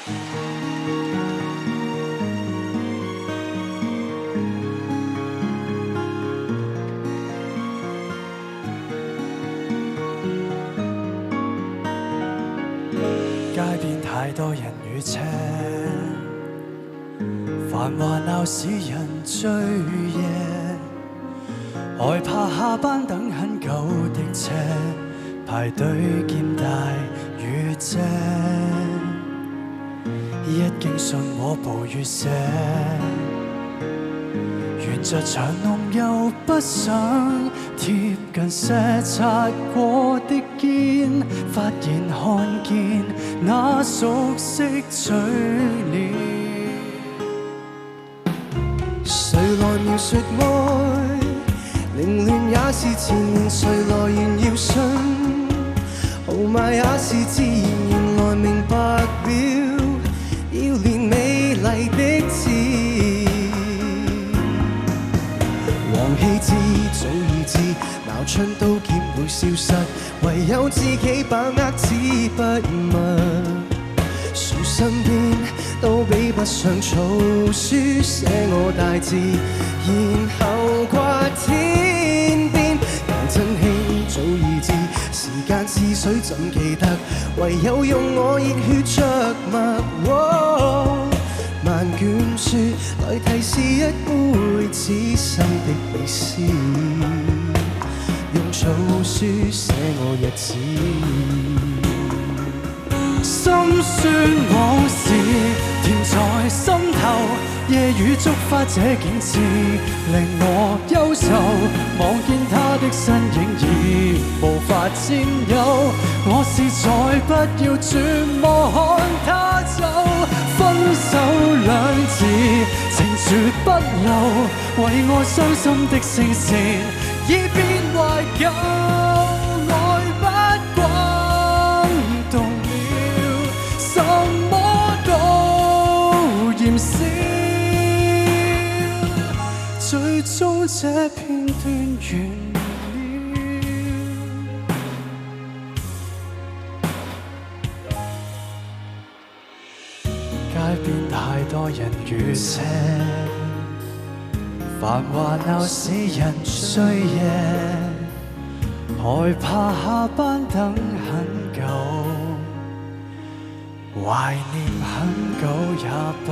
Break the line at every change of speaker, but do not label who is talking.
街邊太多人與車，繁華鬧市人醉夜，害怕下班等很久的車，排隊兼帶雨遮，一經信和暴雨瀉，沿着長龍又不想貼近些擦過的肩，發現看見那熟悉嘴臉。
誰來描述愛？凌亂也是纏綿，誰來炫耀信？豪邁也是自然，原來明白了，要練美麗的字。黃氣節早已知，矛槍刀劍會消失，唯有自己把握紙筆墨。誰身邊都比不上草書寫我大字，然後掛天邊。人真輕早已知，時間似水怎記得，唯有用我熱血着墨。萬卷書來提示一輩子心的微詩，用草書寫我日子。
心酸往事甜在心頭，夜雨觸發這景致，令我憂愁。望見他的身影已無法佔有，我是再不要絕望看他走。分手兩字情絕不留，為愛傷心的聲線已變懷舊。愛不轟動了，什麼都燃燒，最終這片段完了。街邊太多人與車，繁華鬧市人醉夜，害怕下班等很久，懷念很久也不